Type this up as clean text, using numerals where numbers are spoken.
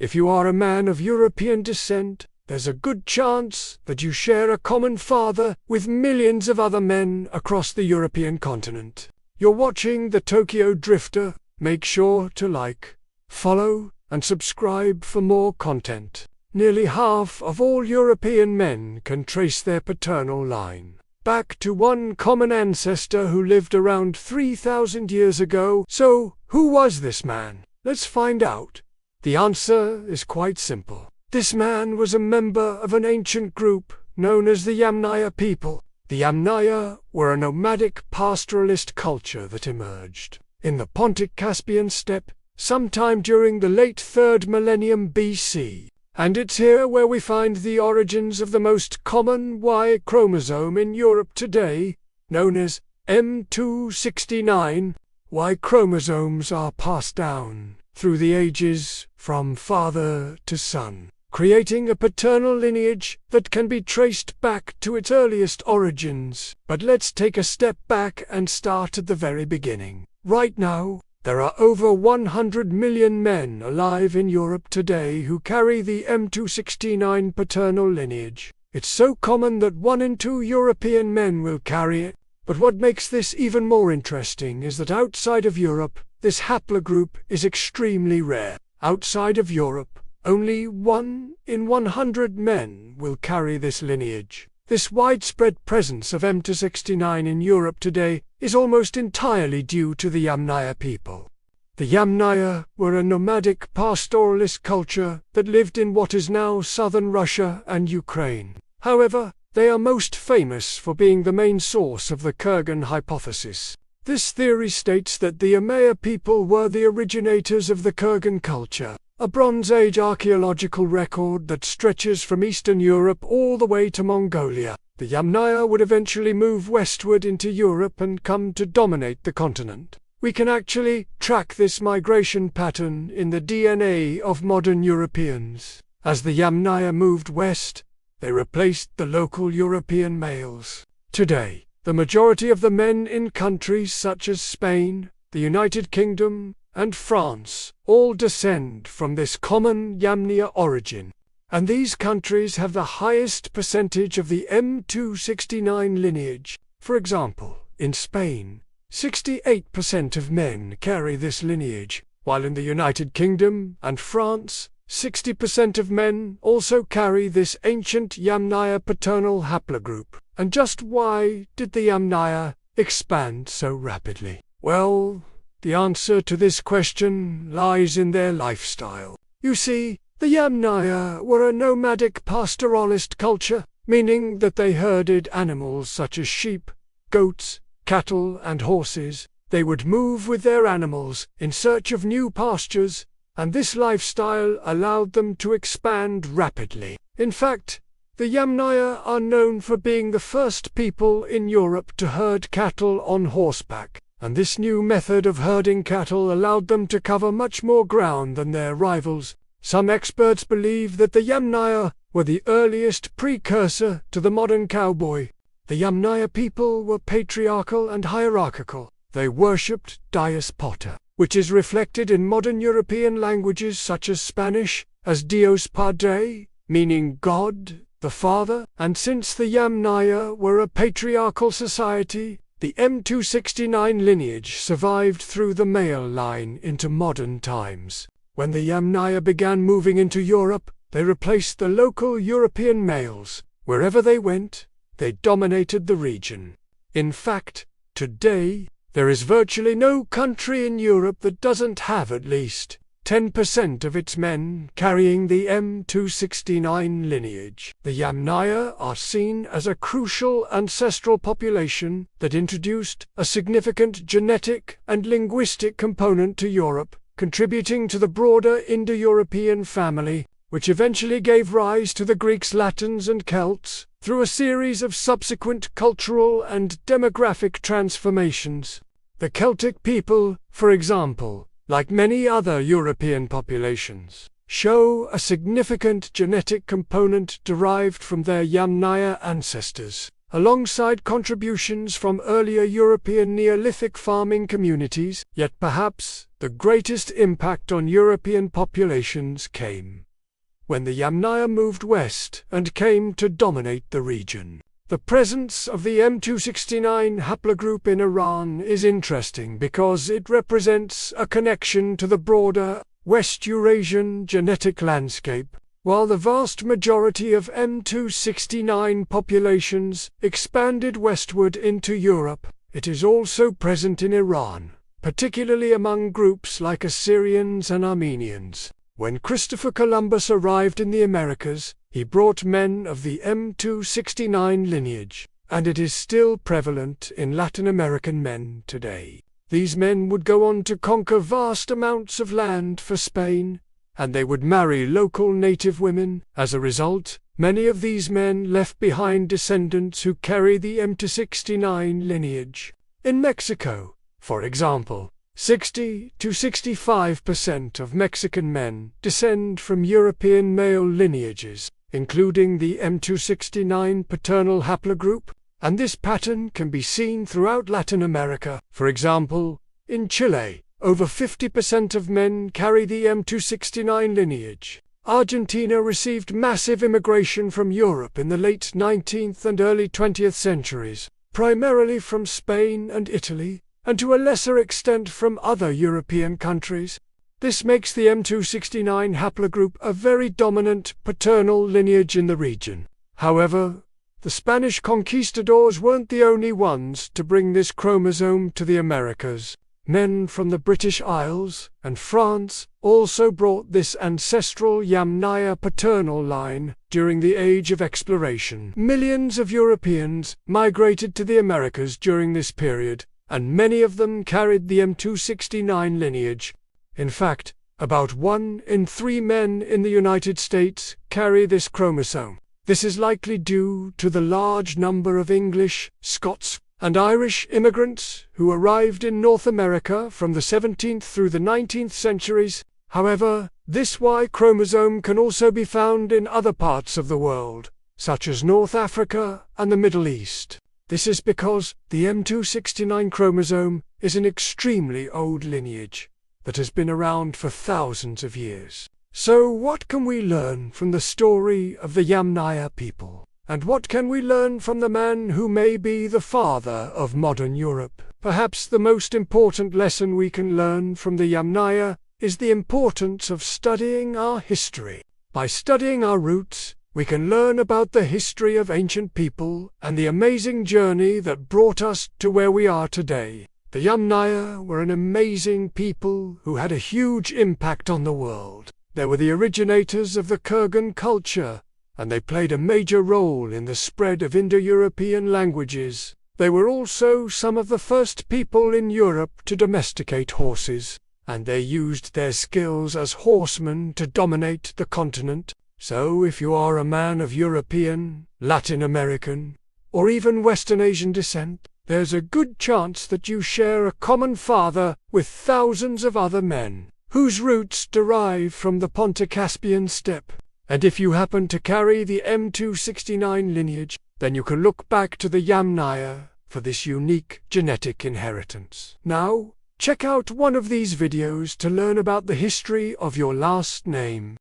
If you are a man of European descent, there's a good chance that you share a common father with millions of other men across the European continent. You're watching the Tokyo Drifter. Make sure to like, follow, and subscribe for more content. Nearly half of all European men can trace their paternal line back to one common ancestor who lived around 3,000 years ago. So, who was this man? Let's find out. The answer is quite simple. This man was a member of an ancient group known as the Yamnaya People. The Yamnaya were a nomadic pastoralist culture that emerged in the Pontic-Caspian steppe sometime during the late 3rd millennium BC. And it's here where we find the origins of the most common Y chromosome in Europe today, known as M269. Y chromosomes are passed down through the ages from father to son, creating a paternal lineage that can be traced back to its earliest origins. But let's take a step back and start at the very beginning. Right now, there are over 100 million men alive in Europe today who carry the M269 paternal lineage. It's so common that 1 in 2 European men will carry it. But what makes this even more interesting is that outside of Europe, this haplogroup is extremely rare. Outside of Europe, only 1 in 100 men will carry this lineage. This widespread presence of M269 in Europe today is almost entirely due to the Yamnaya people. The Yamnaya were a nomadic pastoralist culture that lived in what is now southern Russia and Ukraine. However, they are most famous for being the main source of the Kurgan hypothesis. This theory states that the Yamnaya people were the originators of the Kurgan culture, a Bronze Age archaeological record that stretches from Eastern Europe all the way to Mongolia. The Yamnaya would eventually move westward into Europe and come to dominate the continent. We can actually track this migration pattern in the DNA of modern Europeans. As the Yamnaya moved west, they replaced the local European males. Today, the majority of the men in countries such as Spain, the United Kingdom, and France all descend from this common Yamnaya origin. And these countries have the highest percentage of the M269 lineage. For example, in Spain, 68% of men carry this lineage, while in the United Kingdom and France, 60% of men also carry this ancient Yamnaya paternal haplogroup. And just why did the Yamnaya expand so rapidly? Well, the answer to this question lies in their lifestyle. You see, the Yamnaya were a nomadic pastoralist culture, meaning that they herded animals such as sheep, goats, cattle, and horses. They would move with their animals in search of new pastures, and this lifestyle allowed them to expand rapidly. In fact, the Yamnaya are known for being the first people in Europe to herd cattle on horseback. And this new method of herding cattle allowed them to cover much more ground than their rivals. Some experts believe that the Yamnaya were the earliest precursor to the modern cowboy. The Yamnaya people were patriarchal and hierarchical. They worshipped Dios Pater, which is reflected in modern European languages such as Spanish as Dios Padre, meaning God, the Father. And since the Yamnaya were a patriarchal society, the M269 lineage survived through the male line into modern times. When the Yamnaya began moving into Europe, they replaced the local European males. Wherever they went, they dominated the region. In fact, today, there is virtually no country in Europe that doesn't have at least 10% of its men carrying the M269 lineage. The Yamnaya are seen as a crucial ancestral population that introduced a significant genetic and linguistic component to Europe, contributing to the broader Indo-European family, which eventually gave rise to the Greeks, Latins, and Celts, through a series of subsequent cultural and demographic transformations. The Celtic people, for example, like many other European populations, show a significant genetic component derived from their Yamnaya ancestors. alongside contributions from earlier European Neolithic farming communities, yet perhaps the greatest impact on European populations came when the Yamnaya moved west and came to dominate the region. The presence of the M269 haplogroup in Iran is interesting because it represents a connection to the broader West Eurasian genetic landscape. While the vast majority of M269 populations expanded westward into Europe, it is also present in Iran, particularly among groups like Assyrians and Armenians. When Christopher Columbus arrived in the Americas, he brought men of the M269 lineage, and it is still prevalent in Latin American men today. These men would go on to conquer vast amounts of land for Spain, and they would marry local native women. As a result, many of these men left behind descendants who carry the M269 lineage. In Mexico, for example, 60 to 65% of Mexican men descend from European male lineages, including the M269 paternal haplogroup, and this pattern can be seen throughout Latin America. For example, in Chile, over 50% of men carry the M269 lineage. Argentina received massive immigration from Europe in the late 19th and early 20th centuries, primarily from Spain and Italy, and to a lesser extent from other European countries. This makes the M269 haplogroup a very dominant paternal lineage in the region. However, the Spanish conquistadors weren't the only ones to bring this chromosome to the Americas. Men from the British Isles and France also brought this ancestral Yamnaya paternal line during the Age of Exploration. Millions of Europeans migrated to the Americas during this period, and many of them carried the M269 lineage. In fact, about 1 in 3 men in the United States carry this chromosome. This is likely due to the large number of English, Scots, and Irish immigrants who arrived in North America from the 17th through the 19th centuries. However, this Y chromosome can also be found in other parts of the world, such as North Africa and the Middle East. This is because the M269 chromosome is an extremely old lineage that has been around for thousands of years. So what can we learn from the story of the Yamnaya people? And what can we learn from the man who may be the father of modern Europe? Perhaps the most important lesson we can learn from the Yamnaya is the importance of studying our history. By studying our roots, we can learn about the history of ancient people and the amazing journey that brought us to where we are today. The Yamnaya were an amazing people who had a huge impact on the world. They were the originators of the Kurgan culture, and they played a major role in the spread of Indo-European languages. They were also some of the first people in Europe to domesticate horses, and they used their skills as horsemen to dominate the continent. So if you are a man of European, Latin American, or even Western Asian descent, there's a good chance that you share a common father with thousands of other men, whose roots derive from the Ponto-Caspian steppe. And if you happen to carry the M269 lineage, then you can look back to the Yamnaya for this unique genetic inheritance. Now, check out one of these videos to learn about the history of your last name.